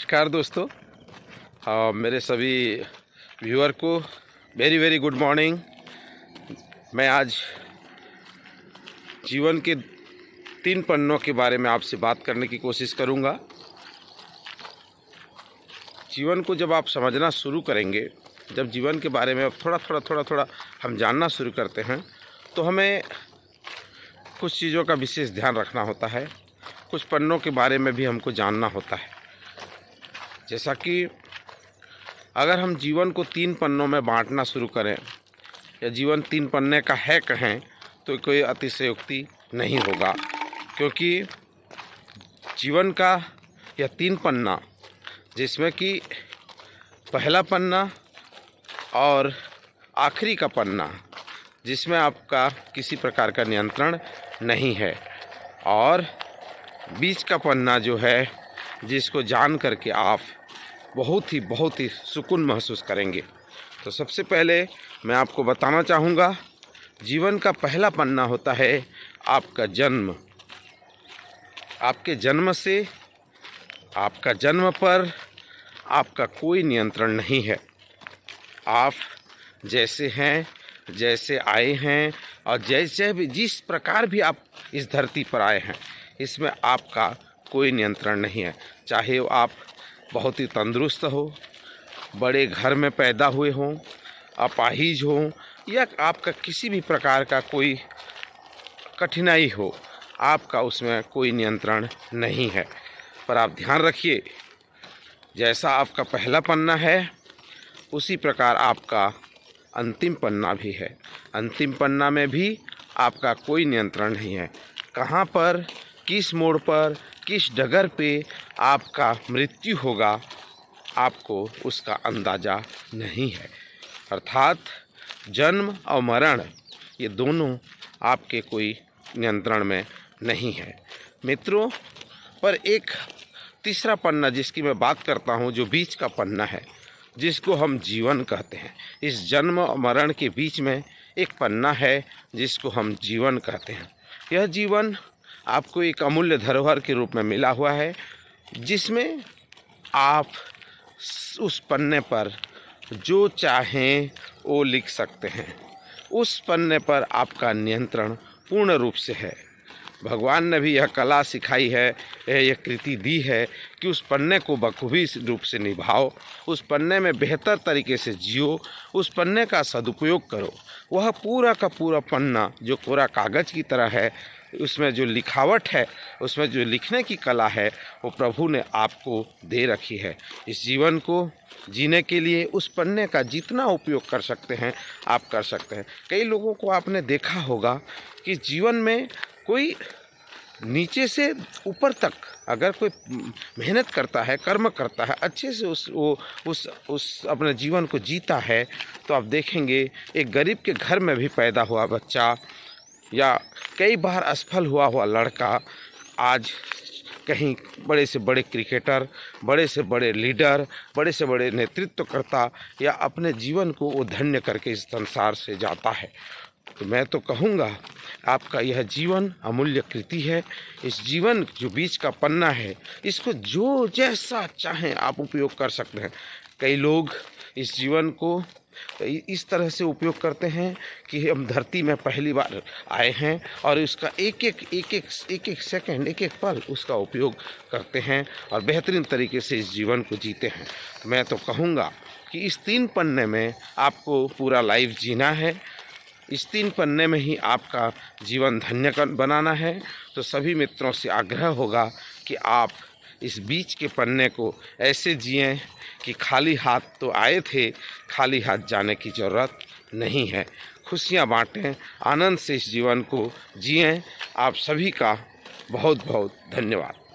नमस्कार दोस्तों, मेरे सभी व्यूअर को वेरी वेरी गुड मॉर्निंग। मैं आज जीवन के 3 पन्नों के बारे में आपसे बात करने की कोशिश करूंगा। जीवन को जब आप समझना शुरू करेंगे, जब जीवन के बारे में थोड़ा हम जानना शुरू करते हैं, तो हमें कुछ चीज़ों का विशेष ध्यान रखना होता है। कुछ पन्नों के बारे में भी हमको जानना होता है। जैसा कि अगर हम जीवन को 3 पन्नों में बांटना शुरू करें या जीवन 3 पन्ने का है कहें, तो कोई अतिशयोक्ति नहीं होगा, क्योंकि जीवन का यह 3 पन्ना, जिसमें कि पहला पन्ना और आखिरी का पन्ना, जिसमें आपका किसी प्रकार का नियंत्रण नहीं है, और बीच का पन्ना जो है, जिसको जान करके आप बहुत ही सुकून महसूस करेंगे। तो सबसे पहले मैं आपको बताना चाहूँगा, जीवन का पहला पन्ना होता है आपका जन्म। आपके जन्म से, आपका जन्म पर आपका कोई नियंत्रण नहीं है। आप जैसे हैं, जैसे आए हैं, और जैसे भी जिस प्रकार भी आप इस धरती पर आए हैं, इसमें आपका कोई नियंत्रण नहीं है। चाहे आप बहुत ही तंदुरुस्त हो, बड़े घर में पैदा हुए हों, अपाहिज हों, या आपका किसी भी प्रकार का कोई कठिनाई हो, आपका उसमें कोई नियंत्रण नहीं है। पर आप ध्यान रखिए, जैसा आपका पहला पन्ना है, उसी प्रकार आपका अंतिम पन्ना भी है। अंतिम पन्ना में भी आपका कोई नियंत्रण नहीं है। कहाँ पर, किस मोड़ पर, किस डगर पे आपका मृत्यु होगा, आपको उसका अंदाज़ा नहीं है। अर्थात जन्म और मरण, ये दोनों आपके कोई नियंत्रण में नहीं है। मित्रों, पर एक तीसरा पन्ना जिसकी मैं बात करता हूँ, जो बीच का पन्ना है, जिसको हम जीवन कहते हैं। इस जन्म और मरण के बीच में एक पन्ना है जिसको हम जीवन कहते हैं। यह जीवन आपको एक अमूल्य धरोहर के रूप में मिला हुआ है, जिसमें आप उस पन्ने पर जो चाहें वो लिख सकते हैं। उस पन्ने पर आपका नियंत्रण पूर्ण रूप से है। भगवान ने भी यह कला सिखाई है, यह कृति दी है कि उस पन्ने को बखूबी रूप से निभाओ, उस पन्ने में बेहतर तरीके से जियो, उस पन्ने का सदुपयोग करो। वह पूरा का पूरा पन्ना जो कोरा कागज़ की तरह है, उसमें जो लिखावट है, उसमें जो लिखने की कला है, वो प्रभु ने आपको दे रखी है। इस जीवन को जीने के लिए उस पन्ने का जितना उपयोग कर सकते हैं, आप कर सकते हैं। कई लोगों को आपने देखा होगा कि जीवन में कोई नीचे से ऊपर तक अगर कोई मेहनत करता है, कर्म करता है, अच्छे से उस अपने जीवन को जीता है, तो आप देखेंगे एक गरीब के घर में भी पैदा हुआ बच्चा, या कई बार असफल हुआ लड़का, आज कहीं बड़े से बड़े क्रिकेटर, बड़े से बड़े लीडर, बड़े से बड़े नेतृत्वकर्ता, या अपने जीवन को वो धन्य करके इस संसार से जाता है। तो मैं तो कहूँगा, आपका यह जीवन अमूल्य कृति है। इस जीवन जो बीच का पन्ना है, इसको जो जैसा चाहें आप उपयोग कर सकते हैं। कई लोग इस जीवन को इस तरह से उपयोग करते हैं कि हम धरती में पहली बार आए हैं, और उसका एक एक सेकंड, एक पल उसका उपयोग करते हैं और बेहतरीन तरीके से इस जीवन को जीते हैं। मैं तो कहूँगा कि इस 3 पन्ने में आपको पूरा लाइफ जीना है। इस 3 पन्ने में ही आपका जीवन धन्य बनाना है। तो सभी मित्रों से आग्रह होगा कि आप इस बीच के पन्ने को ऐसे जिएं कि खाली हाथ तो आए थे, खाली हाथ जाने की ज़रूरत नहीं है। खुशियाँ बांटें, आनंद से इस जीवन को जिएं। आप सभी का बहुत बहुत धन्यवाद।